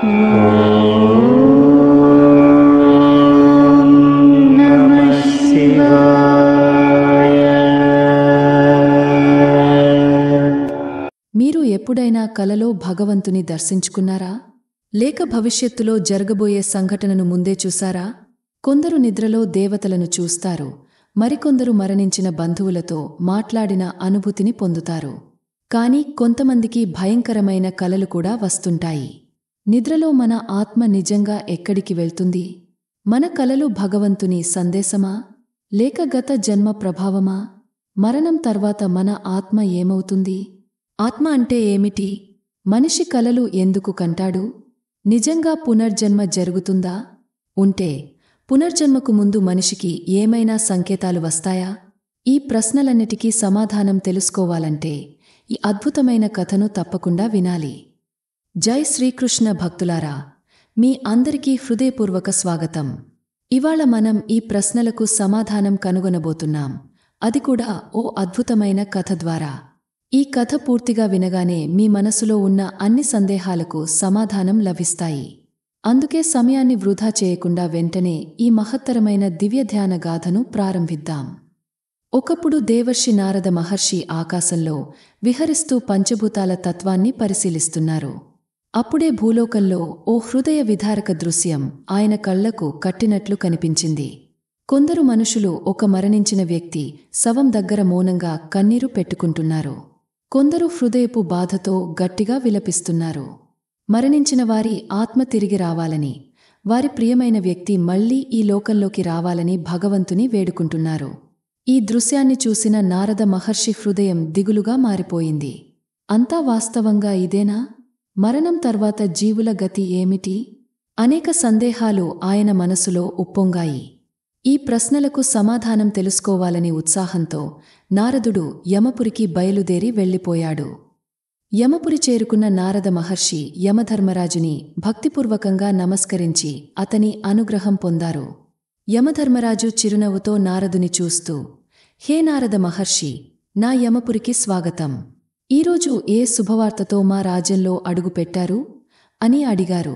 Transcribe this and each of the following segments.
మీరు ఎప్పుడైనా కలలో భగవంతుని దర్శించుకున్నారా? లేక భవిష్యత్తులో జరగబోయే సంఘటనను ముందే చూశారా? కొందరు నిద్రలో దేవతలను చూస్తారు, మరికొందరు మరణించిన బంధువులతో మాట్లాడిన అనుభూతిని పొందుతారు. కాని కొంతమందికి భయంకరమైన కలలు కూడా వస్తుంటాయి. నిద్రలో మన ఆత్మ నిజంగా ఎక్కడికి వెళ్తుంది? మన కలలు భగవంతుని సందేశమా? లేక గత జన్మ ప్రభావమా? మరణం తర్వాత మన ఆత్మ ఏమవుతుంది? ఆత్మ అంటే ఏమిటి? మనిషి కలలు ఎందుకు కంటాడు? నిజంగా పునర్జన్మ జరుగుతుందా? ఉంటే పునర్జన్మకు ముందు మనిషికి ఏమైనా సంకేతాలు వస్తాయా? ఈ ప్రశ్నలన్నిటికీ సమాధానం తెలుసుకోవాలంటే ఈ అద్భుతమైన కథను తప్పకుండా వినాలి. జై శ్రీకృష్ణ భక్తులారా, మీ అందరికీ హృదయపూర్వక స్వాగతం. ఇవాళ మనం ఈ ప్రశ్నలకు సమాధానం కనుగొనబోతున్నాం, అది కూడా ఓ అద్భుతమైన కథ ద్వారా. ఈ కథ పూర్తిగా వినగానే మీ మనసులో ఉన్న అన్ని సందేహాలకు సమాధానం లభిస్తాయి. అందుకే సమయాన్ని వృధా చేయకుండా వెంటనే ఈ మహత్తరమైన దివ్యధ్యాన గాథను ప్రారంభిద్దాం. ఒకప్పుడు దేవర్షి నారద మహర్షి ఆకాశంలో విహరిస్తూ పంచభూతాల తత్వాన్ని పరిశీలిస్తున్నారు. అప్పుడే భూలోకంలో ఓ హృదయ విదారక దృశ్యం ఆయన కళ్లకు కట్టినట్లు కనిపించింది. కొందరు మనుషులు ఒక మరణించిన వ్యక్తి శవం దగ్గర మౌనంగా కన్నీరు పెట్టుకుంటున్నారు. కొందరు హృదయపు బాధతో గట్టిగా విలపిస్తున్నారు. మరణించిన వారి ఆత్మ తిరిగి రావాలని, వారి ప్రియమైన వ్యక్తి మళ్లీ ఈ లోకంలోకి రావాలని భగవంతుని వేడుకుంటున్నారు. ఈ దృశ్యాన్ని చూసిన నారద మహర్షి హృదయం దిగులుగా మారిపోయింది. అంతా వాస్తవంగా ఇదేనా? మరణం తర్వాత జీవుల గతి ఏమిటి? అనేక సందేహాలు ఆయన మనసులో ఉప్పొంగాయి. ఈ ప్రశ్నలకు సమాధానం తెలుసుకోవాలని ఉత్సాహంతో నారదుడు యమపురికి బయలుదేరి వెళ్ళిపోయాడు. యమపురి చేరుకున్న నారద మహర్షి యమధర్మరాజుని భక్తిపూర్వకంగా నమస్కరించి అతని అనుగ్రహం పొందారు. యమధర్మరాజు చిరునవ్వుతో నారదుని చూస్తూ, హే నారద మహర్షి, నా యమపురికి స్వాగతం. ఈరోజు ఏ శుభవార్తతో మా రాజ్యంలో అడుగుపెట్టారు అని అడిగారు.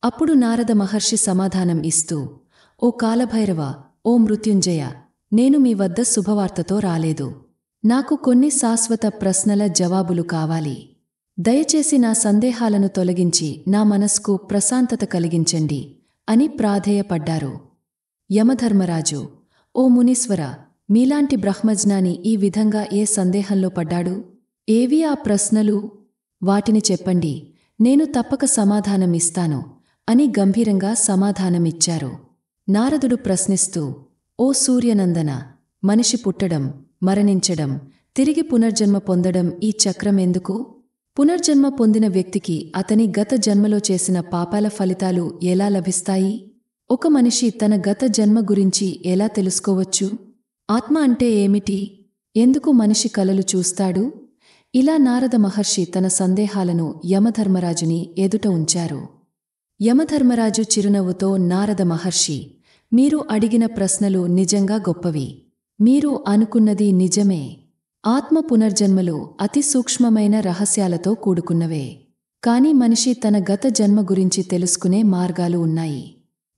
అప్పుడు నారద మహర్షి సమాధానం ఇస్తూ, ఓ కాలభైరవ, ఓ మృత్యుంజయ, నేను మీ వద్ద శుభవార్తతో రాలేదు. నాకు కొన్ని శాశ్వత ప్రశ్నల జవాబులు కావాలి. దయచేసి నా సందేహాలను తొలగించి నా మనస్కు ప్రశాంతత కలిగించండి అని ప్రాధేయపడ్డారు. యమధర్మరాజు, ఓ మునీశ్వర, మీలాంటి బ్రహ్మజ్ఞాని ఈ విధంగా ఏ సందేహంలో పడ్డాడు? ఏవి ఆ ప్రశ్నలు? వాటిని చెప్పండి, నేను తప్పక సమాధానమిస్తాను అని గంభీరంగా సమాధానమిచ్చారు. నారదుడు ప్రశ్నిస్తూ, ఓ సూర్యనందన, మనిషి పుట్టడం, మరణించడం, తిరిగి పునర్జన్మ పొందడం ఈ చక్రం ఎందుకు? పునర్జన్మ పొందిన వ్యక్తికి అతని గత జన్మలో చేసిన పాపాల ఫలితాలు ఎలా లభిస్తాయి? ఒక మనిషి తన గత జన్మ గురించి ఎలా తెలుసుకోవచ్చు? ఆత్మ అంటే ఏమిటి? ఎందుకు మనిషి కలలు చూస్తాడు? ఇలా నారద మహర్షి తన సందేహాలను యమధర్మరాజుని ఎదుట ఉంచారు. యమధర్మరాజు చిరునవ్వుతో, నారద మహర్షి, మీరు అడిగిన ప్రశ్నలు నిజంగా గొప్పవి. మీరు అనుకున్నది నిజమే. ఆత్మ పునర్జన్మలు అతి సూక్ష్మమైన రహస్యాలతో కూడుకున్నవే. కాని మనిషి తన గత జన్మ గురించి తెలుసుకునే మార్గాలు ఉన్నాయి.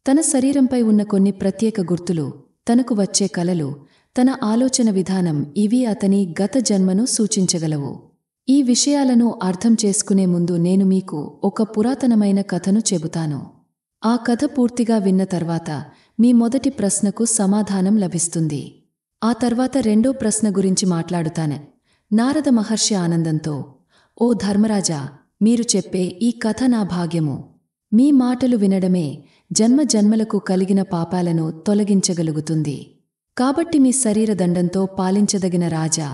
తన శరీరంపై ఉన్న కొన్ని ప్రత్యేక గుర్తులు, తనకు వచ్చే కలలు, తన ఆలోచన విధానం, ఇవి అతని గత జన్మను సూచించగలవు. ఈ విషయాలను అర్థం చేసుకునే ముందు నేను మీకు ఒక పురాతనమైన కథను చెబుతాను. ఆ కథ పూర్తిగా విన్న తర్వాత మీ మొదటి ప్రశ్నకు సమాధానం లభిస్తుంది. ఆ తర్వాత రెండో ప్రశ్న గురించి మాట్లాడుతాను. నారద మహర్షి ఆనందంతో, ఓ ధర్మరాజా, మీరు చెప్పే ఈ కథ నా భాగ్యము. మీ మాటలు వినడమే జన్మ జన్మలకు కలిగిన పాపాలను తొలగించగలుగుతుంది. కాబట్టి మీ శరీరదండంతో పాలించదగిన రాజా,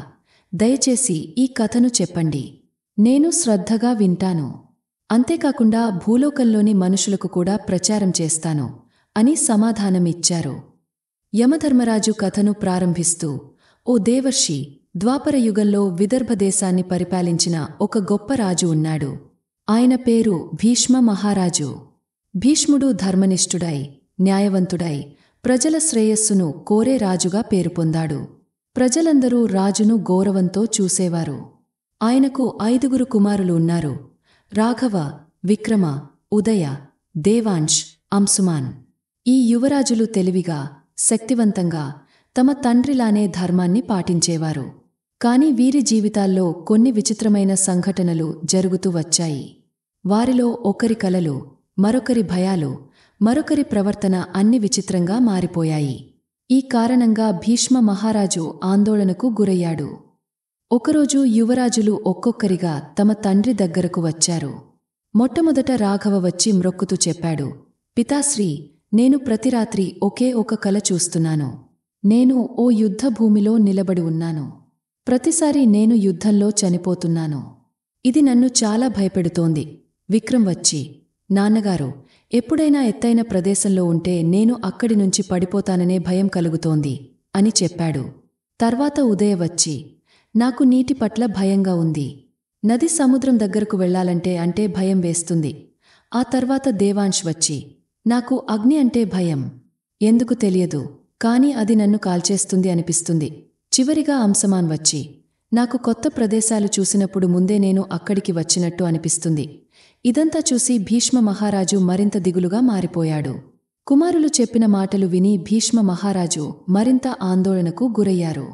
దయచేసి ఈ కథను చెప్పండి. నేను శ్రద్ధగా వింటాను. అంతేకాకుండా భూలోకంలోని మనుషులకు కూడా ప్రచారం చేస్తాను అని సమాధానమిచ్చారు. యమధర్మరాజు కథను ప్రారంభిస్తూ, ఓ దేవర్షి, ద్వాపరయుగంలో విదర్భ దేశాన్ని పరిపాలించిన ఒక గొప్ప రాజు ఉన్నాడు. ఆయన పేరు భీష్మ మహారాజు. భీష్ముడు ధర్మనిష్ఠుడై, న్యాయవంతుడై, ప్రజల శ్రేయస్సును కోరే రాజుగా పేరు పొందాడు. ప్రజలందరూ రాజును గౌరవంతో చూసేవారు. ఆయనకు 5 కుమారులు ఉన్నారు: రాఘవ, విక్రమ, ఉదయ, దేవాంశ్, అంశుమాన్. ఈ యువరాజులు తెలివిగా, శక్తివంతంగా, తమ తండ్రిలానే ధర్మాన్ని పాటించేవారు. కాని వీరి జీవితాల్లో కొన్ని విచిత్రమైన సంఘటనలు జరుగుతూ వచ్చాయి. వారిలో ఒకరి కలలు, మరొకరి భయాలు, మరొకరి ప్రవర్తన అన్ని విచిత్రంగా మారిపోయాయి. ఈ కారణంగా భీష్మ మహారాజు ఆందోళనకు గురయ్యాడు. ఒకరోజు యువరాజులు ఒక్కొక్కరిగా తమ తండ్రి దగ్గరకు వచ్చారు. మొట్టమొదట రాఘవ వచ్చి మ్రొక్కుతూ చెప్పాడు, పితాశ్రీ, నేను ప్రతి రాత్రి ఒకే ఒక కల చూస్తున్నాను. నేను ఓ యుద్ధభూమిలో నిలబడి ఉన్నాను. ప్రతిసారి నేను యుద్ధంలో చనిపోతున్నాను. ఇది నన్ను చాలా భయపెడుతోంది. విక్రమ్ వచ్చి, నాన్నగారు, ఎప్పుడైనా ఎత్తైన ప్రదేశంలో ఉంటే నేను అక్కడి నుంచి పడిపోతాననే భయం కలుగుతోంది అని చెప్పాడు. తర్వాత ఉదయ వచ్చి, నాకు నీటి పట్ల భయంగా ఉంది. నది సముద్రం దగ్గరకు వెళ్లాలంటే భయం వేస్తుంది. ఆ తర్వాత దేవాంశ్ వచ్చి, నాకు అగ్ని అంటే భయం. ఎందుకు తెలియదు, కాని అది నన్ను కాల్చేస్తుంది అనిపిస్తుంది. చివరిగా అంశమాన్ వచ్చి, నాకు కొత్త ప్రదేశాలు చూసినప్పుడు ముందే నేను అక్కడికి వచ్చినట్టు అనిపిస్తుంది. ఇదంతా చూసి భీష్మ మహారాజు మరింత దిగులుగా మారిపోయాడు. కుమారులు చెప్పిన మాటలు విని భీష్మ మహారాజు మరింత ఆందోళనకు గురయ్యారు.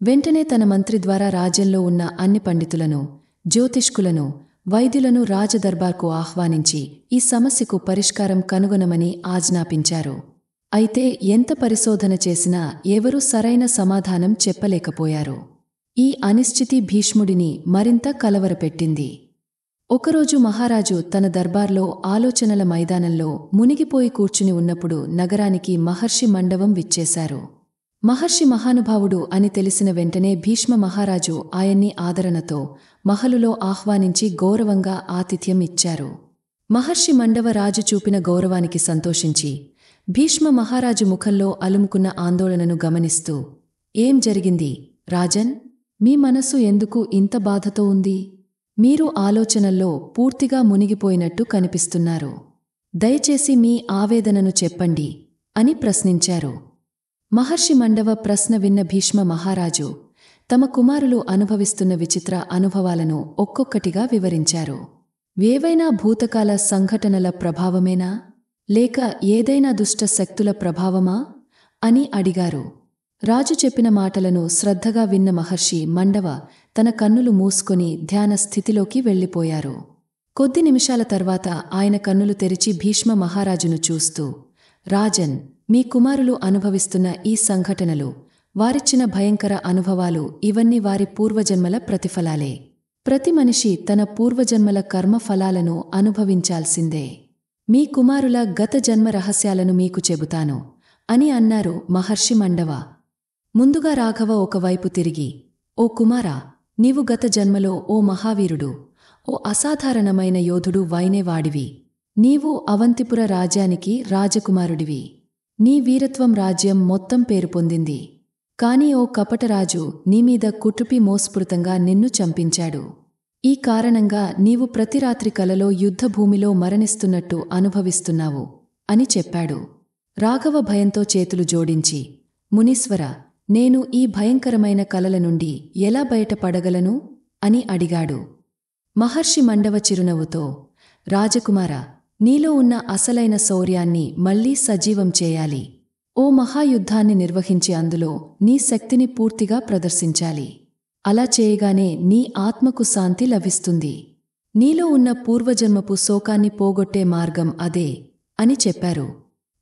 వెంటనే తన మంత్రి ద్వారా రాజ్యంలో ఉన్న అన్ని పండితులను, జ్యోతిష్కులను, వైద్యులను రాజదర్బార్కు ఆహ్వానించి ఈ సమస్యకు పరిష్కారం కనుగొనమని ఆజ్ఞాపించారు. అయితే ఎంత పరిశోధన చేసినా ఎవరూ సరైన సమాధానం చెప్పలేకపోయారు. ఈ అనిశ్చితి భీష్ముడిని మరింత కలవరపెట్టింది. ఒకరోజు మహారాజు తన దర్బార్లో ఆలోచనల మైదానంలో మునిగిపోయి కూర్చుని ఉన్నప్పుడు నగరానికి మహర్షి మండవం విచ్చేశారు. మహర్షి మహానుభావుడు అని తెలిసిన వెంటనే భీష్మ మహారాజు ఆయన్ని ఆదరణతో మహలులో ఆహ్వానించి గౌరవంగా ఆతిథ్యం ఇచ్చారు. మహర్షి మండవ రాజు చూపిన గౌరవానికి సంతోషించి భీష్మ మహారాజు ముఖంలో అలుముకున్న ఆందోళనను గమనిస్తూ, ఏం జరిగింది రాజన్? మీ మనసు ఎందుకు ఇంత బాధతో ఉంది? మీరు ఆలోచనల్లో పూర్తిగా మునిగిపోయినట్టు కనిపిస్తున్నారు. దయచేసి మీ ఆవేదనను చెప్పండి అని ప్రశ్నించారు. మహర్షి మండవ ప్రశ్న విన్న భీష్మ మహారాజు తమ కుమారులు అనుభవిస్తున్న విచిత్ర అనుభవాలను ఒక్కొక్కటిగా వివరించారు. ఏవైనా భూతకాల సంఘటనల ప్రభావమేనా, లేక ఏదైనా దుష్ట శక్తుల ప్రభావమా అని అడిగారు. రాజు చెప్పిన మాటలను శ్రద్ధగా విన్న మహర్షి మండవ తన కన్నులు మూసుకొని ధ్యాన స్థితిలోకి వెళ్ళిపోయారు. కొద్ది నిమిషాల తర్వాత ఆయన కన్నులు తెరిచి భీష్మ మహారాజును చూస్తూ, రాజన్, మీ కుమారులు అనుభవిస్తున్న ఈ సంఘటనలు, వారిచ్చిన భయంకర అనుభవాలు, ఇవన్నీ వారి పూర్వజన్మల ప్రతిఫలాలే. ప్రతి మనిషి తన పూర్వజన్మల కర్మఫలాలను అనుభవించాల్సిందే. మీ కుమారుల గత జన్మ రహస్యాలను మీకు చెబుతాను అని అన్నారు మహర్షి మండవ. ముందుగా రాఘవ ఒకవైపు తిరిగి, ఓ కుమారా, నీవు గత జన్మలో ఓ మహావీరుడు, ఓ అసాధారణమైన యోధుడు వైనేవాడివి. నీవు అవంతిపుర రాజ్యానికి రాజకుమారుడివి. నీ వీరత్వం రాజ్యం మొత్తం పేరు పొందింది. కాని ఓ కపటరాజు నీమీద కుట్రపి మోస్ఫృతంగా నిన్ను చంపించాడు. ఈ కారణంగా నీవు ప్రతి రాత్రి కలలో యుద్ధభూమిలో మరణిస్తున్నట్టు అనుభవిస్తున్నావు అని చెప్పాడు. రాఘవ భయంతో చేతులు జోడించి, మునీశ్వర, నేను ఈ భయంకరమైన కలల నుండి ఎలా బయటపడగలను అని అడిగాడు. మహర్షి మండవ చిరునవ్వుతో, రాజకుమారా, నీలో ఉన్న అసలైన శౌర్యాన్ని మళ్లీ సజీవం చేయాలి. ఓ మహాయుద్ధాన్ని నిర్వహించి అందులో నీ శక్తిని పూర్తిగా ప్రదర్శించాలి. అలా చేయగానే నీ ఆత్మకు శాంతి లభిస్తుంది. నీలో ఉన్న పూర్వజన్మపు శోకాన్ని పోగొట్టే మార్గం అదే అని చెప్పారు.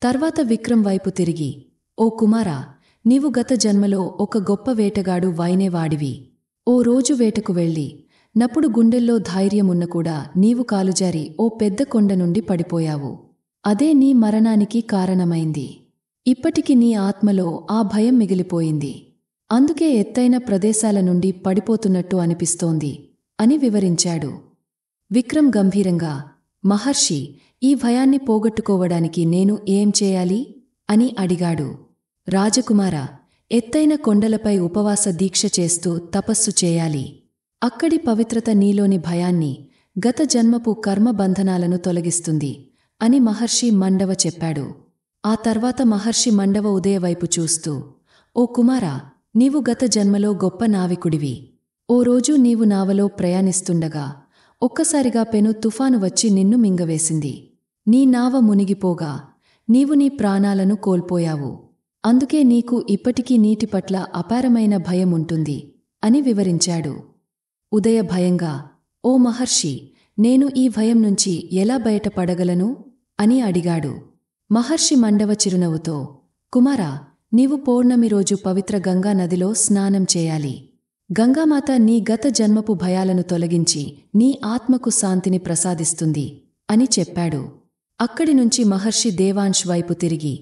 తర్వాత విక్రమ్ వైపు తిరిగి, ఓ కుమారా, నీవు గత జన్మలో ఒక గొప్ప వేటగాడు వైనేవాడివి. ఓ రోజు వేటకు వెళ్ళి నప్పుడు గుండెల్లో ధైర్యమున్న కూడా నీవు కాలుజారి ఓ పెద్ద కొండ నుండి పడిపోయావు. అదే నీ మరణానికి కారణమైంది. ఇప్పటికి నీ ఆత్మలో ఆ భయం మిగిలిపోయింది. అందుకే ఎత్తైన ప్రదేశాల నుండి పడిపోతున్నట్టు అనిపిస్తోంది అని వివరించాడు. విక్రమ్ గంభీరంగా, మహర్షి, ఈ భయాన్ని పోగొట్టుకోవడానికి నేను ఏం చేయాలి అని అడిగాడు. రాజకుమారా, ఎత్తైన కొండలపై ఉపవాస దీక్ష చేస్తూ తపస్సు చేయాలి. అక్కడి పవిత్రత నీలోని భయాన్ని, గత జన్మపు కర్మబంధనాలను తొలగిస్తుంది అని మహర్షి మండవ చెప్పాడు. ఆ తర్వాత మహర్షి మండవ ఉదయవైపు చూస్తూ, ఓ కుమారా, నీవు గత జన్మలో గొప్ప నావికుడివి. ఓ రోజు నీవు నావలో ప్రయాణిస్తుండగా ఒక్కసారిగా పెను తుఫాను వచ్చి నిన్ను మింగవేసింది. నీ నావ మునిగిపోగా నీవు నీ ప్రాణాలను కోల్పోయావు. అందుకే నీకు ఇప్పటికీ నీటి పట్ల అపారమైన భయముంటుంది అని వివరించాడు. ఉదయ భయంగా, ఓ మహర్షి, నేను ఈ భయం నుంచి ఎలా బయటపడగలను అని అడిగాడు. మహర్షి మండవ చిరునవ్వుతో, కుమారా, నీవు పౌర్ణమి రోజు పవిత్ర గంగా నదిలో స్నానం చేయాలి. గంగామాత నీ గత జన్మపు భయాలను తొలగించి నీ ఆత్మకు శాంతిని ప్రసాదిస్తుంది అని చెప్పాడు. అక్కడి నుంచి మహర్షి దేవాంశ్ వైపు తిరిగి,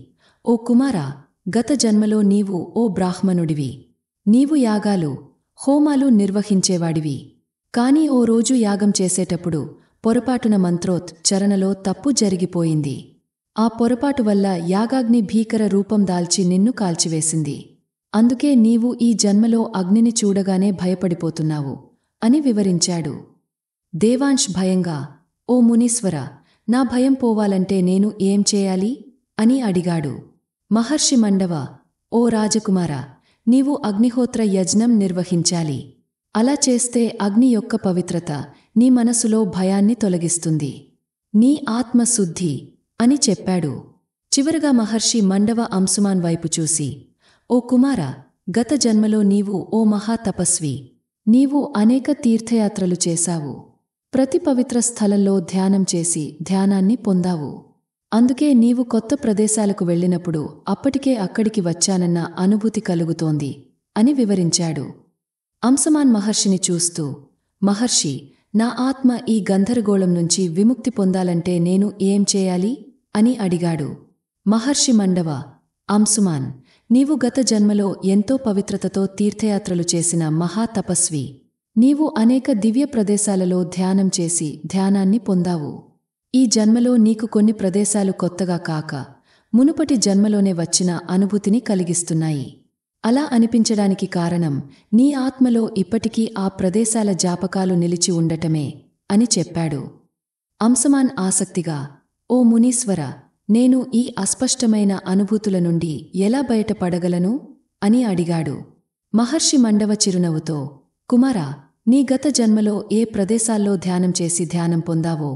ఓ కుమారా, గత జన్మలో నీవు ఓ బ్రాహ్మణుడివి. నీవు యాగాలు, హోమాలు నిర్వహించేవాడివి. కాని ఓ రోజు యాగం చేసేటప్పుడు పొరపాటున మంత్రోచ్చరణలో తప్పు జరిగిపోయింది. ఆ పొరపాటు వల్ల యాగాగ్ని భీకర రూపం దాల్చి నిన్ను కాల్చివేసింది. అందుకే నీవు ఈ జన్మలో అగ్నిని చూడగానే భయపడిపోతున్నావు అని వివరించాడు. దేవాంశ్ భయంగా, ఓ మునీశ్వర, నా భయం పోవాలంటే నేను ఏం చేయాలి అని అడిగాడు. మహర్షి మండవ, ఓ రాజకుమారా, నీవు అగ్నిహోత్ర యజ్ఞం నిర్వహించాలి. అలా చేస్తే అగ్ని యొక్క పవిత్రత నీ మనసులో భయాన్ని తొలగిస్తుంది. నీ ఆత్మశుద్ధి అని చెప్పాడు. చివరగా మహర్షి మండవ అంశుమాన్ వైపు చూసి, ఓ కుమారా, గత జన్మలో నీవు ఓ మహాతపస్వి. నీవు అనేక తీర్థయాత్రలు చేశావు. ప్రతి పవిత్ర స్థలంలో ధ్యానం చేసి ధ్యానాన్ని పొందావు. అందుకే నీవు కొత్త ప్రదేశాలకు వెళ్ళినప్పుడు అప్పటికే అక్కడికి వచ్చానన్న అనుభూతి కలుగుతోంది అని వివరించాడు. అంశమాన్ మహర్షిని చూస్తూ, మహర్షి, నా ఆత్మ ఈ గందరగోళం నుంచి విముక్తి పొందాలంటే నేను ఏం చేయాలి అని అడిగాడు. మహర్షి మండవ, అంశుమాన్, నీవు గత జన్మలో ఎంతో పవిత్రతతో తీర్థయాత్రలు చేసిన మహాతపస్వి. నీవు అనేక దివ్య ప్రదేశాలలో ధ్యానం చేసి ధ్యానాన్ని పొందావు. ఈ జన్మలో నీకు కొన్ని ప్రదేశాలు కొత్తగా కాక మునుపటి జన్మలోనే వచ్చిన అనుభూతిని కలిగిస్తున్నాయి. అలా అనిపించడానికి కారణం నీ ఆత్మలో ఇప్పటికీ ఆ ప్రదేశాల జాపకాలు నిలిచి ఉండటమే అని చెప్పాడు. అంశమాన్ ఆసక్తిగా, ఓ మునీశ్వర, నేను ఈ అస్పష్టమైన అనుభూతుల నుండి ఎలా బయటపడగలను అని అడిగాడు. మహర్షి మండవ చిరునవ్వుతో, కుమారా, నీ గత జన్మలో ఏ ప్రదేశాల్లో ధ్యానం చేసి ధ్యానం పొందావో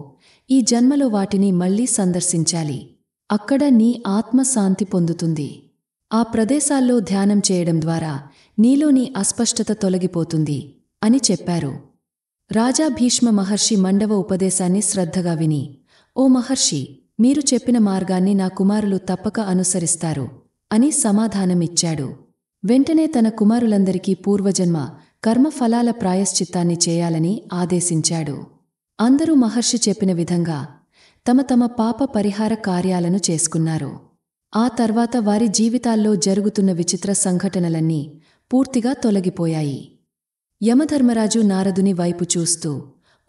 ఈ జన్మలో వాటిని మళ్లీ సందర్శించాలి. అక్కడ నీ ఆత్మ శాంతి పొందుతుంది. ఆ ప్రదేశాల్లో ధ్యానం చేయడం ద్వారా నీలోని అస్పష్టత తొలగిపోతుంది అని చెప్పారు. రాజా భీష్మ మహర్షి మండవ ఉపదేశాన్ని శ్రద్ధగా విని, ఓ మహర్షి, మీరు చెప్పిన మార్గాన్ని నా కుమారులు తప్పక అనుసరిస్తారు అని సమాధానమిచ్చాడు. వెంటనే తన కుమారులందరికీ పూర్వజన్మ కర్మఫలాల ప్రాయశ్చిత్తాన్ని చేయాలని ఆదేశించాడు. అందరూ మహర్షి చెప్పిన విధంగా తమ తమ పాప పరిహార కార్యాలను చేసుకున్నారు. ఆ తర్వాత వారి జీవితాల్లో జరుగుతున్న విచిత్ర సంఘటనలన్నీ పూర్తిగా తొలగిపోయాయి. యమధర్మరాజు నారదుని వైపు చూస్తూ,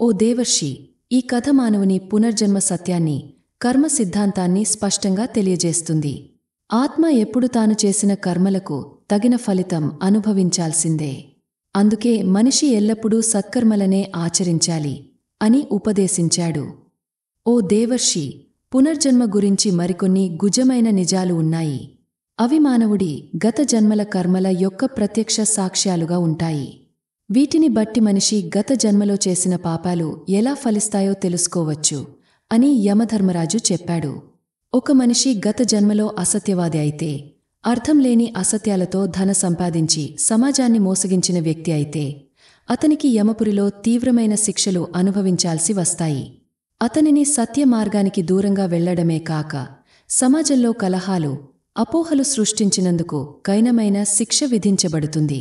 ఓ దేవర్షి, ఈ కథ మానవుని పునర్జన్మ సత్యాన్ని, కర్మ సిద్ధాంతాన్ని స్పష్టంగా తెలియజేస్తుంది. ఆత్మ ఎప్పుడు తాను చేసిన కర్మలకు తగిన ఫలితం అనుభవించాల్సిందే. అందుకే మనిషి ఎల్లప్పుడూ సత్కర్మలనే ఆచరించాలి అని ఉపదేశించాడు. ఓ దేవర్షి, పునర్జన్మ గురించి మరికొన్ని గుజమైన నిజాలు ఉన్నాయి. అవి మానవుడి గత జన్మల కర్మల యొక్క ప్రత్యక్ష సాక్ష్యాలుగా ఉంటాయి. వీటిని బట్టి మనిషి గత జన్మలో చేసిన పాపాలు ఎలా ఫలిస్తాయో తెలుసుకోవచ్చు అని యమధర్మరాజు చెప్పాడు. ఒక మనిషి గత జన్మలో అసత్యవాది అయితే, అర్థం లేని అసత్యాలతో ధన సంపాదించి సమాజాన్ని మోసగించిన వ్యక్తి అయితే అతనికి యమపురిలో తీవ్రమైన శిక్షలు అనుభవించాల్సి వస్తాయి. అతనిని సత్య మార్గానికి దూరంగా వెళ్లడమే కాక సమాజంలో కలహాలు, అపోహలు సృష్టించినందుకు కఠినమైన శిక్ష విధించబడుతుంది.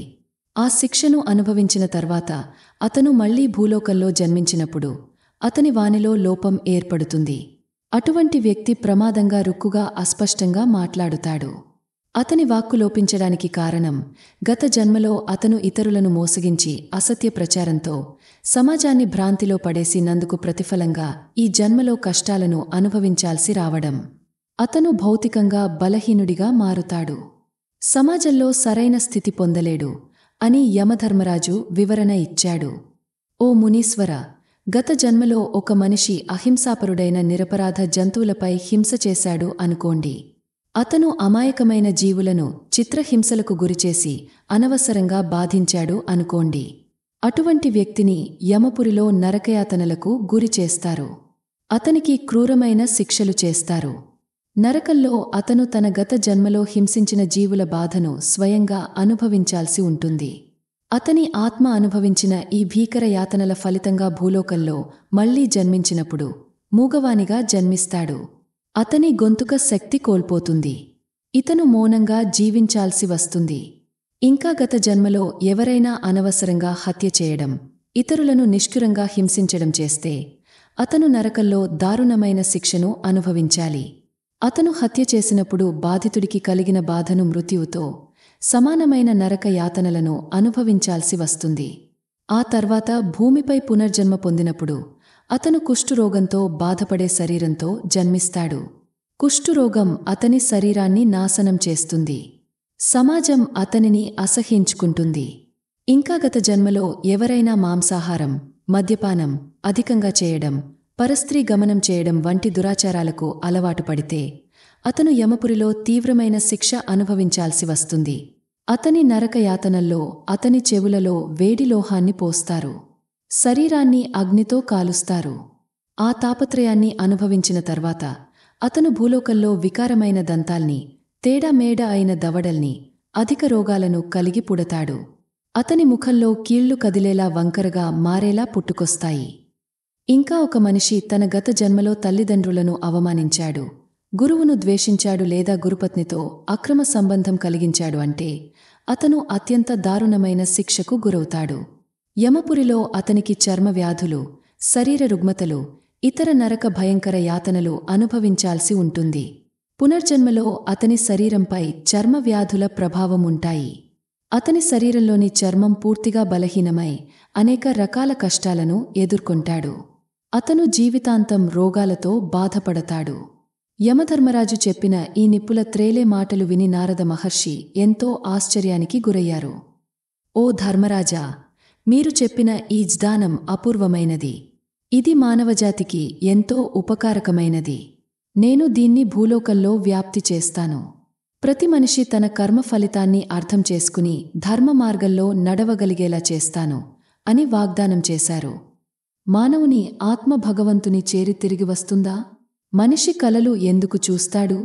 ఆ శిక్షను అనుభవించిన తర్వాత అతను మళ్లీ భూలోకంలో జన్మించినప్పుడు అతని వానిలో లోపం ఏర్పడుతుంది. అటువంటి వ్యక్తి ప్రమాదంగా రుక్కుగా అస్పష్టంగా మాట్లాడుతాడు. అతని వాక్కు లోపించడానికి కారణం గత జన్మలో అతను ఇతరులను మోసగించి అసత్య ప్రచారంతో సమాజాన్ని భ్రాంతిలో పడేసినందుకు ప్రతిఫలంగా ఈ జన్మలో కష్టాలను అనుభవించాల్సి రావడం. అతను భౌతికంగా బలహీనుడిగా మారుతాడు. సమాజంలో సరైన స్థితి పొందలేడు అని యమధర్మరాజు వివరణ ఇచ్చాడు. ఓ మునీశ్వర, గత జన్మలో ఒక మనిషి అహింసాపరుడైన నిరపరాధ జంతువులపై హింస చేశాడు అనుకోండి. అతను అమాయకమైన జీవులను చిత్రహింసలకు గురిచేసి అనవసరంగా బాధించాడు అనుకోండి. అటువంటి వ్యక్తిని యమపురిలో నరకయాతనలకు గురిచేస్తారు. అతనికి క్రూరమైన శిక్షలు చేస్తారు. నరకంలో అతను తన గత జన్మలో హింసించిన జీవుల బాధను స్వయంగా అనుభవించాల్సి ఉంటుంది. అతని ఆత్మ అనుభవించిన ఈ భీకర యాతనల ఫలితంగా భూలోకంలో మళ్లీ జన్మించినప్పుడు మూగవానిగా జన్మిస్తాడు. అతని గొంతుక శక్తి కోల్పోతుంది. ఇతను మౌనంగా జీవించాల్సి వస్తుంది. ఇంకా గత జన్మలో ఎవరైనా అనవసరంగా హత్య చేయడం, ఇతరులను నిష్ఠురంగా హింసించడం చేస్తే అతను నరకంలో దారుణమైన శిక్షను అనుభవించాలి. అతను హత్య చేసినప్పుడు బాధితుడికి కలిగిన బాధను మృత్యువుతో సమానమైన నరక యాతనలను అనుభవించాల్సి వస్తుంది. ఆ తర్వాత భూమిపై పునర్జన్మ పొందినప్పుడు అతను కుష్ఠురోగంతో బాధపడే శరీరంతో జన్మిస్తాడు. కుష్ఠురోగం అతని శరీరాన్ని నాశనం చేస్తుంది. సమాజం అతనిని అసహ్యించుకుంటుంది. ఇంకా గత జన్మలో ఎవరైనా మాంసాహారం, మద్యపానం అధికంగా చేయడం, పరస్త్రీ గమనం చేయడం వంటి దురాచారాలకు అలవాటు పడితే అతను యమపురిలో తీవ్రమైన శిక్ష అనుభవించాల్సి వస్తుంది. అతని నరకయాతనల్లో అతని చెవులలో వేడి లోహాన్ని పోస్తారు. శరీరాన్ని అగ్నితో కాలుస్తారు. ఆ తాపత్రయాన్ని అనుభవించిన తర్వాత అతను భూలోకంలో వికారమైన దంతాల్ని, తేడామేడ అయిన దవడల్ని, అధిక రోగాలను కలిగి పుడతాడు. అతని ముఖంలో కీళ్లు కదిలేలా వంకరగా మారేలా పుట్టుకొస్తాయి. ఇంకా ఒక మనిషి తన గత జన్మలో తల్లిదండ్రులను అవమానించాడు, గురువును ద్వేషించాడు లేదా గురుపత్నితో అక్రమ సంబంధం కలిగించాడు అంటే అతను అత్యంత దారుణమైన శిక్షకు గురవుతాడు. యమపురిలో అతనికి చర్మ వ్యాధులు, శరీర రుగ్మతలు, ఇతర నరక భయంకర యాతనలు అనుభవించాల్సి ఉంటుంది. పునర్జన్మలో అతని శరీరంపై చర్మ వ్యాధుల ప్రభావం ఉంటాయి. అతని శరీరంలోని చర్మం పూర్తిగా బలహీనమై అనేక రకాల కష్టాలను ఎదుర్కొంటాడు. అతను జీవితాంతం రోగాలతో బాధపడతాడు. యమధర్మరాజు చెప్పిన ఈ నిప్పుల త్రేలే మాటలు విని నారద మహర్షి ఎంతో ఆశ్చర్యానికి గురయ్యారు. ఓ ధర్మరాజా, మీరు చెప్పిన ఈ జ్ఞానం అపూర్వమైనది. ఇది మానవజాతికి ఎంతో ఉపకారకమైనది. నేను దీన్ని భూలోకంలో వ్యాప్తి చేస్తాను. ప్రతి మనిషి తన కర్మ ఫలితాన్ని అర్థం చేసుకుని ధర్మ మార్గంలో నడవగలిగేలా చేస్తాను అని వాగ్దానం చేశారు. మానవుని ఆత్మ భగవంతుని చేరి తిరిగి వస్తుందా? మనిషి కలలు ఎందుకు చూస్తాడు?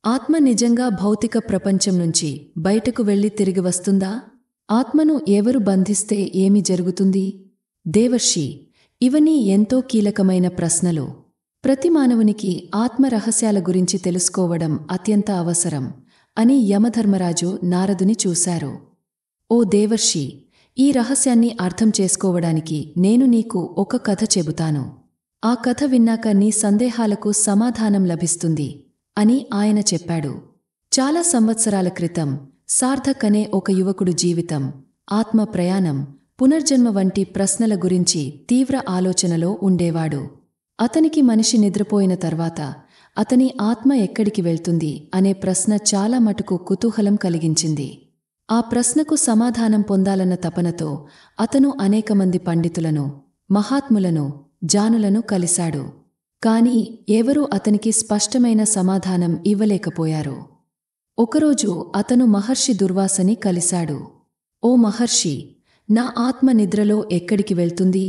ఆత్మ నిజంగా భౌతిక ప్రపంచం నుంచి బయటకు వెళ్లి తిరిగి వస్తుందా? ఆత్మను ఎవరు బంధిస్తే ఏమి జరుగుతుంది? దేవర్షి, ఇవన్నీ ఎంతో కీలకమైన ప్రశ్నలు. ప్రతి మానవునికి ఆత్మ రహస్యాల గురించి తెలుసుకోవడం అత్యంత అవసరం అని యమధర్మరాజు నారదుని చూశారు. ఓ దేవర్షి, ఈ రహస్యాన్ని అర్థం చేసుకోవడానికి నేను నీకు ఒక కథ చెబుతాను. ఆ కథ విన్నాక నీ సందేహాలకు సమాధానం లభిస్తుంది అని ఆయన చెప్పాడు. చాలా సంవత్సరాల క్రితం సార్థక్ అనే ఒక యువకుడు జీవితం, ఆత్మ ప్రయాణం, పునర్జన్మ వంటి ప్రశ్నల గురించి తీవ్ర ఆలోచనలో ఉండేవాడు. అతనికి మనిషి నిద్రపోయిన తర్వాత అతని ఆత్మ ఎక్కడికి వెళ్తుంది అనే ప్రశ్న చాలా మటుకు కుతూహలం కలిగించింది. ఆ ప్రశ్నకు సమాధానం పొందాలన్న తపనతో అతను అనేకమంది పండితులను, మహాత్ములను, జానులను కలిశాడు. కాని ఎవరూ అతనికి స్పష్టమైన సమాధానం ఇవ్వలేకపోయారు. ఒకరోజు అతను మహర్షి దుర్వాసని కలిశాడు. ఓ మహర్షి, నా ఆత్మ నిద్రలో ఎక్కడికి వెళ్తుంది?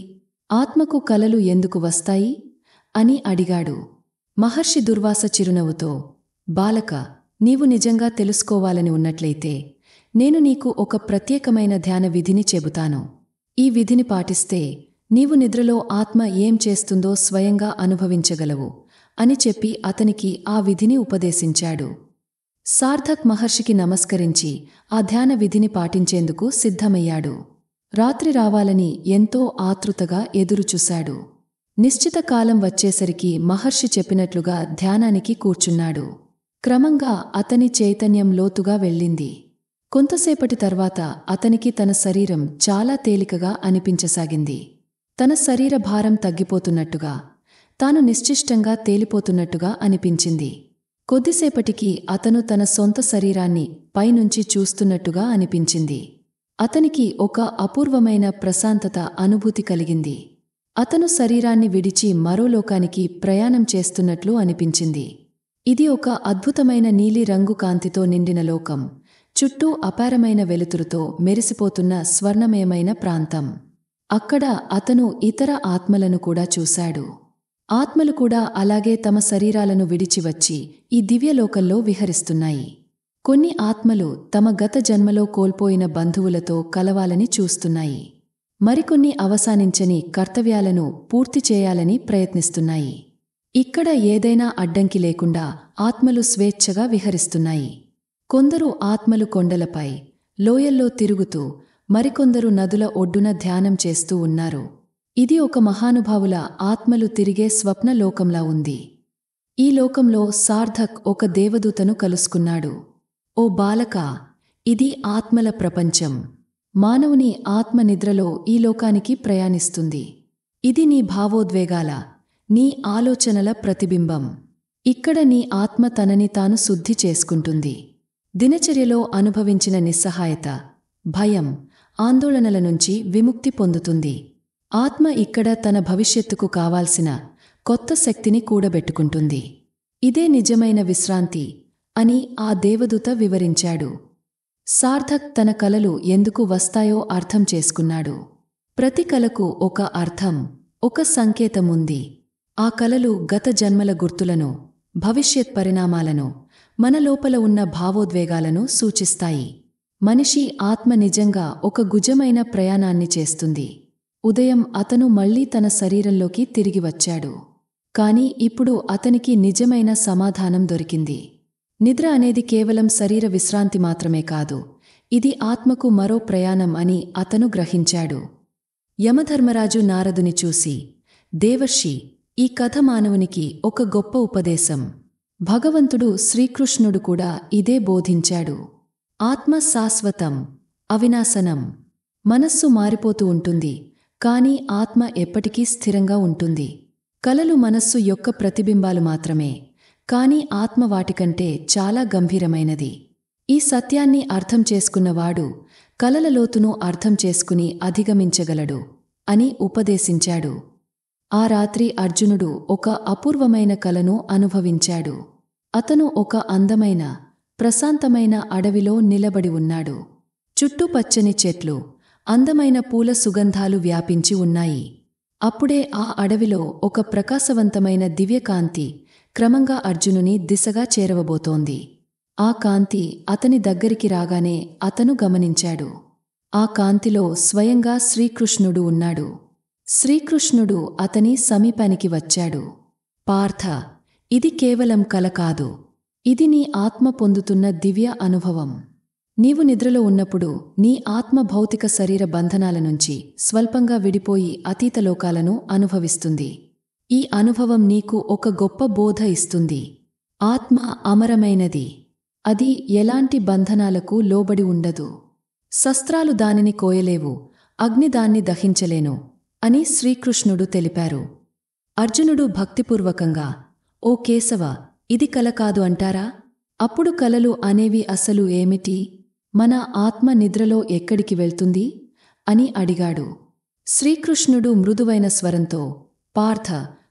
ఆత్మకు కలలు ఎందుకు వస్తాయి అని అడిగాడు. మహర్షి దుర్వాస చిరునవ్వుతో, బాలక, నీవు నిజంగా తెలుసుకోవాలని ఉన్నట్లయితే నేను నీకు ఒక ప్రత్యేకమైన ధ్యాన విధిని చెబుతాను. ఈ విధిని పాటిస్తే నీవు నిద్రలో ఆత్మ ఏం చేస్తుందో స్వయంగా అనుభవించగలవు అని చెప్పి అతనికి ఆ విధిని ఉపదేశించాడు. సార్థక్ మహర్షికి నమస్కరించి ఆ ధ్యాన విధిని పాటించేందుకు సిద్ధమయ్యాడు. రాత్రి రావాలని ఎంతో ఆతృతగా ఎదురుచూశాడు. నిశ్చిత కాలం వచ్చేసరికి మహర్షి చెప్పినట్లుగా ధ్యానానికి కూర్చున్నాడు. క్రమంగా అతని చైతన్యం లోతుగా వెళ్ళింది. కొంతసేపటి తర్వాత అతనికి తన శరీరం చాలా తేలికగా అనిపించసాగింది. తన శరీర భారం తగ్గిపోతున్నట్టుగా, తాను నిశ్చిష్టంగా తేలిపోతున్నట్టుగా అనిపించింది. కొద్దిసేపటికి అతను తన సొంత శరీరాన్ని పైనుంచి చూస్తున్నట్టుగా అనిపించింది. అతనికి ఒక అపూర్వమైన ప్రశాంతత అనుభూతి కలిగింది. అతను శరీరాన్ని విడిచి మరో లోకానికి ప్రయాణం చేస్తున్నట్లు అనిపించింది. ఇది ఒక అద్భుతమైన నీలి రంగు కాంతితో నిండిన లోకం, చుట్టూ అపారమైన వెలుతురుతో మెరిసిపోతున్న స్వర్ణమయమైన ప్రాంతం. అక్కడ అతను ఇతర ఆత్మలను కూడా చూశాడు. ఆత్మలు కూడా అలాగే తమ శరీరాలను విడిచివచ్చి ఈ దివ్యలోకంలో విహరిస్తున్నాయి. కొన్ని ఆత్మలు తమ గత జన్మలో కోల్పోయిన బంధువులతో కలవాలని చూస్తున్నాయి. మరికొన్ని అవసానించని కర్తవ్యాలను పూర్తి చేయాలని ప్రయత్నిస్తున్నాయి. ఇక్కడ ఏదైనా అడ్డంకి లేకుండా ఆత్మలు స్వేచ్ఛగా విహరిస్తున్నాయి. కొందరు ఆత్మలు కొండలపై, లోయల్లో తిరుగుతూ, మరికొందరు నదుల ఒడ్డున ధ్యానం చేస్తూ ఉన్నారు. ఇది ఒక మహానుభావుల ఆత్మలు తిరిగే స్వప్నలోకంలా ఉంది. ఈ లోకంలో సార్థక్ ఒక దేవదూతను కలుసుకున్నాడు. ఓ బాలకా, ఇది ఆత్మల ప్రపంచం. మానవుని ఆత్మ నిద్రలో ఈ లోకానికి ప్రయాణిస్తుంది. ఇది నీ భావోద్వేగాల, నీ ఆలోచనల ప్రతిబింబం. ఇక్కడ నీ ఆత్మ తనని తాను శుద్ధి చేసుకుంటుంది. దినచర్యలో అనుభవించిన నిస్సహాయత, భయం, ఆందోళనల నుంచి విముక్తి పొందుతుంది. ఆత్మ ఇక్కడ తన భవిష్యత్తుకు కావాల్సిన కొత్త శక్తిని కూడబెట్టుకుంటుంది. ఇదే నిజమైన విశ్రాంతి అని ఆ దేవదూత వివరించాడు. సార్థక్ తన కలలు ఎందుకు వస్తాయో అర్థం చేసుకున్నాడు. ప్రతి కలకు ఒక అర్థం, ఒక సంకేతముంది. ఆ కలలు గత జన్మల గుర్తులను, భవిష్యత్ పరిణామాలను, మన లోపల ఉన్న భావోద్వేగాలను సూచిస్తాయి. మనిషి ఆత్మ నిజంగా ఒక గుజమైన ప్రయాణాన్ని చేస్తుంది. ఉదయం అతను మళ్లీ తన శరీరంలోకి తిరిగి వచ్చాడు. కాని ఇప్పుడు అతనికి నిజమైన సమాధానం దొరికింది. నిద్ర అనేది కేవలం శరీర విశ్రాంతి మాత్రమే కాదు, ఇది ఆత్మకు మరో ప్రయాణం అని అతను గ్రహించాడు. యమధర్మరాజు నారదుని చూసి, దేవర్షి, ఈ కథ మానవునికి ఒక గొప్ప ఉపదేశం. భగవంతుడు శ్రీకృష్ణుడు కూడా ఇదే బోధించాడు. ఆత్మ శాశ్వతం, అవినాశనం. మనస్సు మారిపోతూ ఉంటుంది, కాని ఆత్మ ఎప్పటికీ స్థిరంగా ఉంటుంది. కలలు మనస్సు యొక్క ప్రతిబింబాలు మాత్రమే, కాని ఆత్మ వాటికంటే చాలా గంభీరమైనది. ఈ సత్యాన్ని అర్థం చేసుకున్నవాడు కలల లోతును అర్థం చేసుకుని అధిగమించగలడు అని ఉపదేశించాడు. ఆ రాత్రి అర్జునుడు ఒక అపూర్వమైన కలను అనుభవించాడు. అతను ఒక అందమైన, ప్రశాంతమైన అడవిలో నిలబడి ఉన్నాడు. చుట్టూ పచ్చని చెట్లు, అందమైన పూల సుగంధాలు వ్యాపించి ఉన్నాయి. అప్పుడే ఆ అడవిలో ఒక ప్రకాశవంతమైన దివ్యకాంతి క్రమంగా అర్జునుని దిశగా చేరవబోతోంది. ఆ కాంతి అతని దగ్గరికి రాగానే అతను గమనించాడు. ఆ కాంతిలో స్వయంగా శ్రీకృష్ణుడు ఉన్నాడు. శ్రీకృష్ణుడు అతని సమీపానికి వచ్చాడు. పార్థ, ఇది కేవలం కల కాదు, ఇది నీ ఆత్మ పొందుతున్న దివ్య అనుభవం. నీవు నిద్రలో ఉన్నప్పుడు నీ ఆత్మ భౌతిక శరీర బంధనాల నుంచి స్వల్పంగా విడిపోయి అతీతలోకాలను అనుభవిస్తుంది. ఈ అనుభవం నీకు ఒక గొప్ప బోధ ఇస్తుంది. ఆత్మ అమరమైనది. అది ఎలాంటి బంధనాలకు లోబడి ఉండదు. శస్త్రాలు దానిని కోయలేవు, అగ్ని దాన్ని దహించలేను అని శ్రీకృష్ణుడు తెలిపారు. అర్జునుడు భక్తిపూర్వకంగా, ఓ కేశవ, ఇది కల కాదు అంటారా? అప్పుడు కలలు అనేవి అసలు ఏమిటి? మన ఆత్మ నిద్రలో ఎక్కడికి వెళ్తుంది అని అడిగాడు. శ్రీకృష్ణుడు మృదువైన స్వరంతో, పార్థ,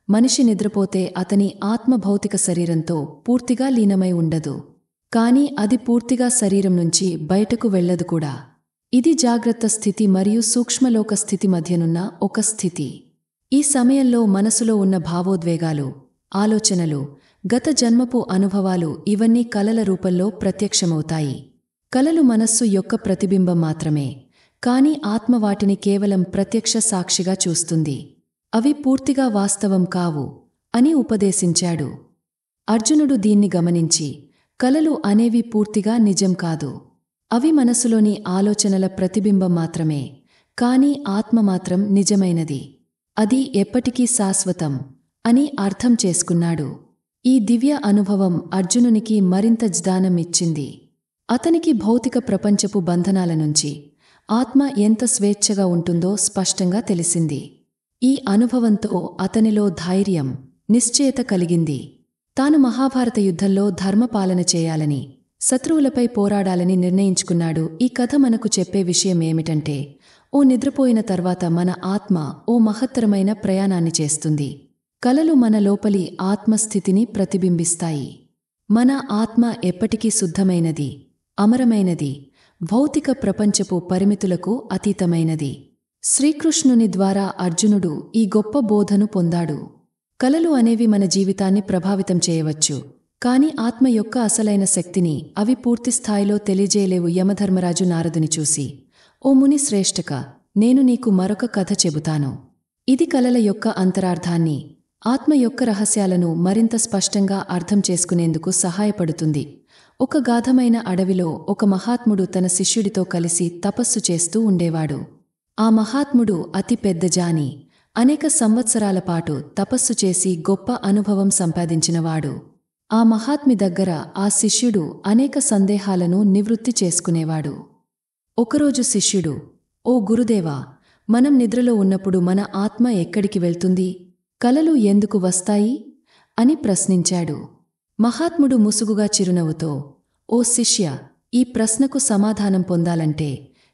మనిషి నిద్రపోతే అతని ఆత్మ భౌతిక శరీరంతో పూర్తిగా లీనమై ఉండదు. కాని అది పూర్తిగా శరీరం నుంచి బయటకు వెళ్లదు కూడా. ఇది జాగ్రత్త స్థితి మరియు సూక్ష్మలోక స్థితి మధ్యనున్న ఒక స్థితి. ఈ సమయంలో మనసులో ఉన్న భావోద్వేగాలు, ఆలోచనలు, గత జన్మపు అనుభవాలు ఇవన్నీ కలల రూపంలో ప్రత్యక్షమవుతాయి. కలలు మనస్సు యొక్క ప్రతిబింబం మాత్రమే, కాని ఆత్మ వాటిని కేవలం ప్రత్యక్ష సాక్షిగా చూస్తుంది. అవి పూర్తిగా వాస్తవం కావు అని ఉపదేశించాడు. అర్జునుడు దీన్ని గమనించి, కలలు అనేవి పూర్తిగా నిజం కాదు. అవి మనసులోని ఆలోచనల ప్రతిబింబం మాత్రమే, కాని ఆత్మ మాత్రం నిజమైనది. అది ఎప్పటికీ శాశ్వతం అని అర్థం చేసుకున్నాడు. ఈ దివ్య అనుభవం అర్జునునికి మరింత జ్ఞానం ఇచ్చింది. అతనికి భౌతిక ప్రపంచపు బంధనాల నుంచి ఆత్మ ఎంత స్వేచ్ఛగా ఉంటుందో స్పష్టంగా తెలిసింది. ఈ అనుభవంతో అతనిలో ధైర్యం, నిశ్చయత కలిగింది. తాను మహాభారత యుద్ధంలో ధర్మపాలన చేయాలని, శత్రువులపై పోరాడాలని నిర్ణయించుకున్నాడు. ఈ కథ మనకు చెప్పే విషయం ఏమిటంటే, ఓ నిద్రపోయిన తర్వాత మన ఆత్మ ఓ మహత్తరమైన ప్రయాణాన్ని చేస్తుంది. కలలు మన లోపలి ఆత్మస్థితిని ప్రతిబింబిస్తాయి. మన ఆత్మ ఎప్పటికీ శుద్ధమైనది, అమరమైనది, భౌతిక ప్రపంచపు పరిమితులకు అతీతమైనది. శ్రీకృష్ణుని ద్వారా అర్జునుడు ఈ గొప్ప బోధను పొందాడు. కలలు అనేవి మన జీవితాన్ని ప్రభావితం చేయవచ్చు, కాని ఆత్మ యొక్క అసలైన శక్తిని అవి పూర్తి స్థాయిలో తెలియజేయలేవు. యమధర్మరాజు నారదుని చూసి, ఓ ముని శ్రేష్ఠక, నేను నీకు మరొక కథ చెబుతాను. ఇది కలల యొక్క అంతరార్థాన్ని, ఆత్మ యొక్క రహస్యాలను మరింత స్పష్టంగా అర్థం చేసుకునేందుకు సహాయపడుతుంది. ఒక గాధమైన అడవిలో ఒక మహాత్ముడు తన శిష్యుడితో కలిసి తపస్సు చేస్తూ ఉండేవాడు. ఆ మహాత్ముడు అతి పెద్ద జాని, అనేక సంవత్సరాల పాటు తపస్సు చేసి గొప్ప అనుభవం సంపాదించినవాడు. ఆ మహాత్మి దగ్గర ఆ శిష్యుడు అనేక సందేహాలను నివృత్తి చేసుకునేవాడు. ఒకరోజు శిష్యుడు, ఓ గురుదేవా, మనం నిద్రలో ఉన్నప్పుడు మన ఆత్మ ఎక్కడికి వెళ్తుంది? కలలు ఎందుకు వస్తాయి? అని ప్రశ్నించాడు. మహాత్ముడు ముసుగుగా చిరునవ్వుతో, ఓ శిష్య, ఈ ప్రశ్నకు సమాధానం పొందాలంటే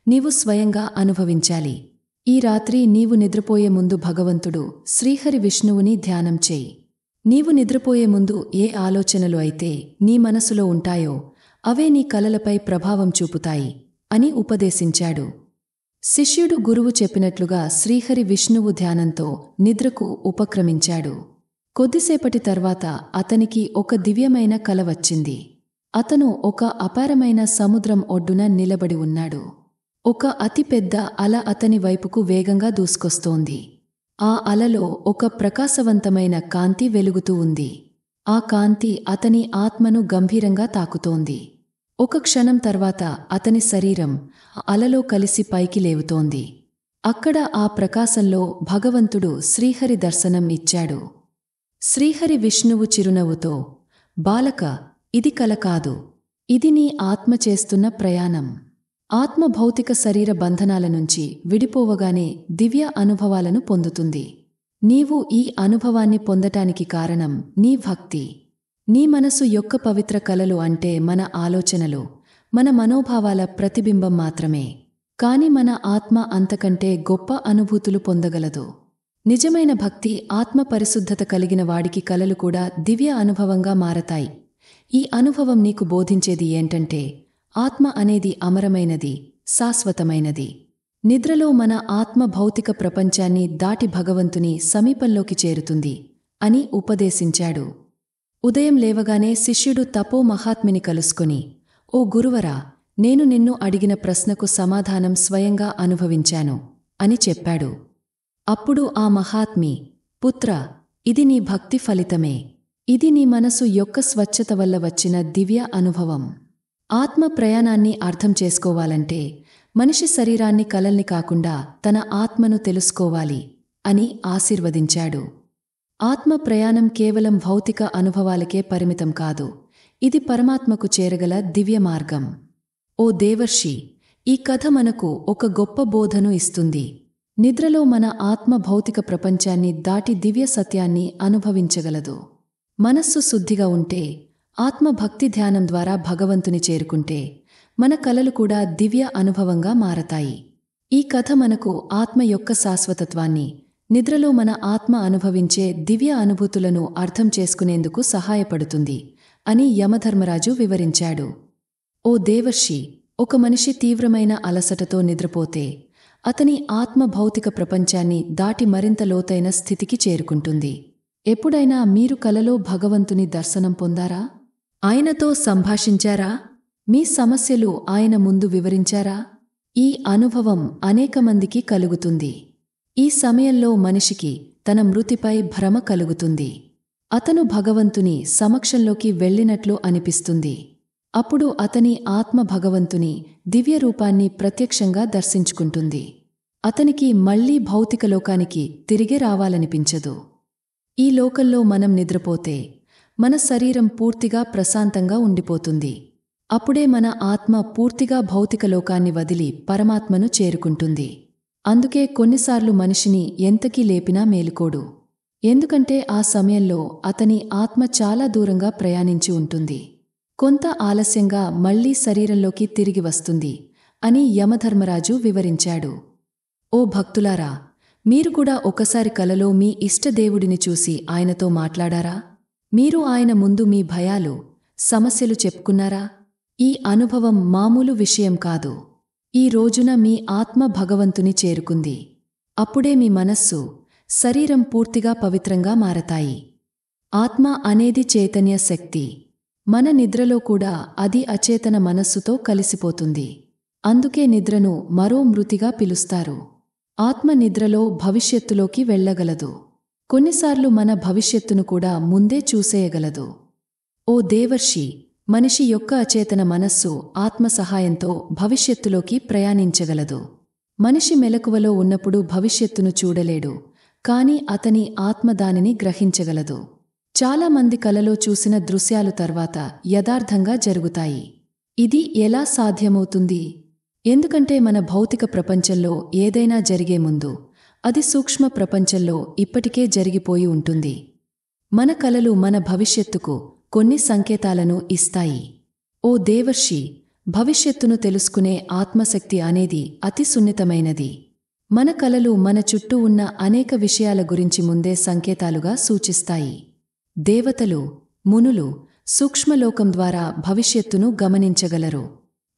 నీవు స్వయంగా అనుభవించాలి. ఈ రాత్రి నీవు నిద్రపోయే ముందు భగవంతుడు శ్రీహరి విష్ణువుని ధ్యానం చేయి. నీవు నిద్రపోయే ముందు ఏ ఆలోచనలు అయితే నీ మనసులో ఉంటాయో అవే నీ కలలపై ప్రభావం చూపుతాయి అని ఉపదేశించాడు. శిష్యుడు గురువు చెప్పినట్లుగా శ్రీహరి విష్ణువు ధ్యానంతో నిద్రకు ఉపక్రమించాడు. కొద్దిసేపటి తర్వాత అతనికి ఒక దివ్యమైన కల వచ్చింది. అతను ఒక అపారమైన సముద్రం ఒడ్డున నిలబడి ఉన్నాడు. ఒక అతిపెద్ద అల అతని వైపుకు వేగంగా దూసుకొస్తోంది. ఆ అలలో ఒక ప్రకాశవంతమైన కాంతి వెలుగుతూ ఉంది. ఆ కాంతి అతని ఆత్మను గంభీరంగా తాకుతోంది. ఒక క్షణం తర్వాత అతని శరీరం అలలో కలిసి పైకి లేవుతోంది. అక్కడ ఆ ప్రకాశంలో భగవంతుడు శ్రీహరి దర్శనం ఇచ్చాడు. శ్రీహరి విష్ణువు చిరునవ్వుతో, బాలక, ఇది కల కాదు, ఇది నీ ఆత్మ చేస్తున్న ప్రయాణం. ఆత్మ భౌతిక శరీర బంధనాల నుంచి విడిపోవగానే దివ్య అనుభవాలను పొందుతుంది. నీవు ఈ అనుభవాన్ని పొందటానికి కారణం నీ భక్తి. నీ మనసు యొక్క పవిత్ర కలలు అంటే మన ఆలోచనలు, మన మనోభావాల ప్రతిబింబం మాత్రమే. కాని మన ఆత్మ అంతకంటే గొప్ప అనుభూతులు పొందగలదు. నిజమైన భక్తి, ఆత్మ పరిశుద్ధత కలిగిన వాడికి కలలు కూడా దివ్య అనుభవంగా మారతాయి. ఈ అనుభవం నీకు బోధించేది ఏంటంటే, ఆత్మ అనేది అమరమైనది, శాశ్వతమైనది. నిద్రలో మన ఆత్మ భౌతిక ప్రపంచాన్ని దాటి భగవంతుని సమీపంలోకి చేరుతుంది అని ఉపదేశించాడు. ఉదయం లేవగానే శిష్యుడు తపో మహాత్మిని కలుసుకొని, ఓ గురువరా, నేను నిన్ను అడిగిన ప్రశ్నకు సమాధానం స్వయంగా అనుభవించాను అని చెప్పాడు. అప్పుడు ఆ మహాత్మి, పుత్ర, ఇది నీ భక్తి ఫలితమే. ఇది నీ మనసు యొక్క స్వచ్ఛత వల్ల వచ్చిన దివ్య అనుభవం. ఆత్మ ప్రయాణాన్ని అర్థం చేసుకోవాలంటే మనిషి శరీరాన్ని కలల్ని కాకుండా తన ఆత్మను తెలుసుకోవాలి అని ఆశీర్వదించాడు. ఆత్మ ప్రయాణం కేవలం భౌతిక అనుభవాలకే పరిమితం కాదు, ఇది పరమాత్మకు చేరగల దివ్య మార్గం. ఓ దేవర్షి, ఈ కథ మనకు ఒక గొప్ప బోధను ఇస్తుంది. నిద్రలో మన ఆత్మ భౌతిక ప్రపంచాన్ని దాటి దివ్య సత్యాన్ని అనుభవించగలదు. మనస్సు శుద్ధిగా ఉంటే, ఆత్మ భక్తి ధ్యానం ద్వారా భగవంతుని చేరుకుంటే మన కలలు కూడా దివ్య అనుభవంగా మారతాయి. ఈ కథ మనకు ఆత్మ యొక్క శాశ్వతత్వాన్ని, నిద్రలో మన ఆత్మ అనుభవించే దివ్య అనుభూతులను అర్థం చేసుకునేందుకు సహాయపడుతుంది అని యమధర్మరాజు వివరించాడు. ఓ దేవర్షి, ఒక మనిషి తీవ్రమైన అలసటతో నిద్రపోతే అతని ఆత్మ భౌతిక ప్రపంచాన్ని దాటి మరింత లోతైన స్థితికి చేరుకుంటుంది. ఎప్పుడైనా మీరు కలలో భగవంతుని దర్శనం పొందారా? ఆయనతో సంభాషించారా? మీ సమస్యలు ఆయన ముందు వివరించారా? ఈ అనుభవం అనేక మందికి కలుగుతుంది. ఈ సమయంలో మనిషికి తన మృతిపై భ్రమ కలుగుతుంది. అతను భగవంతుని సమక్షంలోకి వెళ్ళినట్లు అనిపిస్తుంది. అప్పుడు అతని ఆత్మ భగవంతుని దివ్య రూపాన్ని ప్రత్యక్షంగా దర్శించుకుంటుంది. అతనికి మళ్లీ భౌతిక లోకానికి తిరిగి రావాలనిపించదు. ఈ లోకంలో మనం నిద్రపోతే మన శరీరం పూర్తిగా ప్రశాంతంగా ఉండిపోతుంది. అప్పుడే మన ఆత్మ పూర్తిగా భౌతిక లోకాన్ని వదిలి పరమాత్మను చేరుకుంటుంది. అందుకే కొన్నిసార్లు మనిషిని ఎంతకీ లేపినా మేలుకోడు. ఎందుకంటే ఆ సమయంలో అతని ఆత్మ చాలా దూరంగా ప్రయాణించి ఉంటుంది. కొంత ఆలస్యంగా మళ్లీ శరీరంలోకి తిరిగి వస్తుంది అని యమధర్మరాజు వివరించాడు. ఓ భక్తులారా, మీరు కూడా ఒకసారి కలలో మీ ఇష్టదేవుడిని చూసి ఆయనతో మాట్లాడారా? మీరు ఆయన ముందు మీ భయాలు, సమస్యలు చెప్పుకున్నారా? ఈ అనుభవం మామూలు విషయం కాదు. ఈ రోజున మీ ఆత్మ భగవంతుని చేరుకుంది. అప్పుడే మీ మనస్సు శరీరం పూర్తిగా పవిత్రంగా మారతాయి. ఆత్మ అనేది చైతన్య శక్తి. మన నిద్రలో కూడా అది అచేతన మనస్సుతో కలిసిపోతుంది. అందుకే నిద్రను మరో మృతిగా పిలుస్తారు. ఆత్మ నిద్రలో భవిష్యత్తులోకి వెళ్ళగలదు. కొన్నిసార్లు మన భవిష్యత్తును కూడా ముందే చూసేయగలదు. ఓ దేవర్షి, మనిషి యొక్క అచేతన మనస్సు ఆత్మ సహాయంతో భవిష్యత్తులోకి ప్రయాణించగలదు. మనిషి మెలకువలో ఉన్నప్పుడు భవిష్యత్తును చూడలేడు, కాని అతని ఆత్మ దానిని గ్రహించగలదు. చాలామంది కలలో చూసిన దృశ్యాలు తర్వాత యథార్థంగా జరుగుతాయి. ఇది ఎలా సాధ్యమవుతుంది? ఎందుకంటే మన భౌతిక ప్రపంచంలో ఏదైనా జరిగే ముందు అది సూక్ష్మ ప్రపంచంలో ఇప్పటికే జరిగిపోయి ఉంటుంది. మన కలలు మన భవిష్యత్తుకు కొన్ని సంకేతాలను ఇస్తాయి. ఓ దేవర్షి, భవిష్యత్తును తెలుసుకునే ఆత్మశక్తి అనేది అతి సున్నితమైనది. మన కలలు మన చుట్టూ ఉన్న అనేక విషయాల గురించి ముందే సంకేతాలుగా సూచిస్తాయి. దేవతలు, మునులు సూక్ష్మలోకం ద్వారా భవిష్యత్తును గమనించగలరు.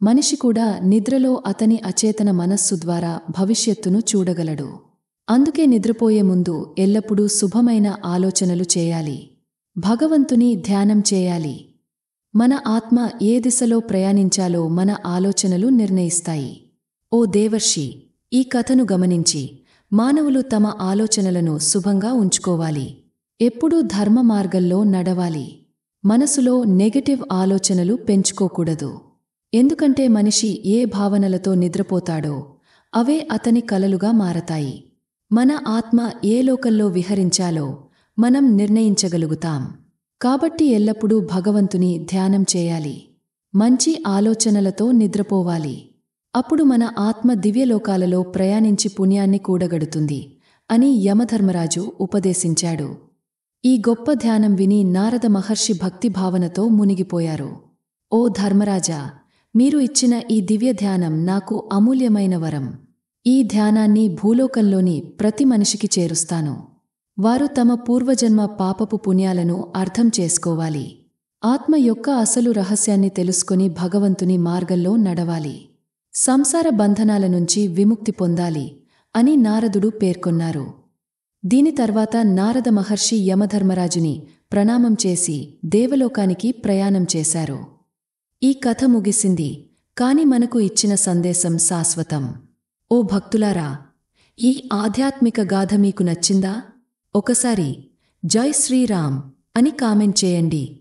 మనిషి కూడా నిద్రలో అతని అచేతన మనస్సు ద్వారా భవిష్యత్తును చూడగలడు. అందుకే నిద్రపోయే ముందు ఎల్లప్పుడూ శుభమైన ఆలోచనలు చేయాలి. భగవంతుని ధ్యానం చేయాలి. మన ఆత్మ ఏ దిశలో ప్రయాణించాలో మన ఆలోచనలు నిర్ణయిస్తాయి. ఓ దేవర్షి, ఈ కథను గమనించి మానవులు తమ ఆలోచనలను శుభంగా ఉంచుకోవాలి. ఎప్పుడూ ధర్మ మార్గంలో నడవాలి. మనసులో నెగటివ్ ఆలోచనలు పెంచుకోకూడదు. ఎందుకంటే మనిషి ఏ భావనలతో నిద్రపోతాడో అవే అతని కలలుగా మారతాయి. మన ఆత్మ ఏ లోకంలో విహరించాలో మనం నిర్ణయించగలుగుతాం. కాబట్టి ఎల్లప్పుడూ భగవంతుని ధ్యానం చేయాలి. మంచి ఆలోచనలతో నిద్రపోవాలి. అప్పుడు మన ఆత్మ దివ్యలోకాలలో ప్రయాణించి పుణ్యాన్ని కూడగడుతుంది అని యమధర్మరాజు ఉపదేశించాడు. ఈ గొప్ప ధ్యానం విని నారద మహర్షి భక్తిభావనతో మునిగిపోయారు. ఓ ధర్మరాజా, మీరు ఇచ్చిన ఈ దివ్య ధ్యానం నాకు అమూల్యమైన వరం. ఈ ధ్యానాన్ని భూలోకంలోని ప్రతి మనిషికి చేరుస్తాను. వారు తమ పూర్వజన్మ పాపపు పుణ్యాలను అర్థం చేసుకోవాలి. ఆత్మ యొక్క అసలు రహస్యాన్ని తెలుసుకొని భగవంతుని మార్గంలో నడవాలి. సంసార బంధనాల నుంచి విముక్తి పొందాలి అని నారదుడు పేర్కొన్నారు. దీని తర్వాత నారద మహర్షి యమధర్మరాజుని ప్రణామం చేసి దేవలోకానికి ప్రయాణం చేశారు. ఈ కథ ముగిసింది, కాని మనకు ఇచ్చిన సందేశం శాశ్వతం. ఓ భక్తులారా, ఈ ఆధ్యాత్మిక గాథ మీకు నచ్చిందా? ఒకసారి జై శ్రీరామ్ అని కామెంట్ చేయండి.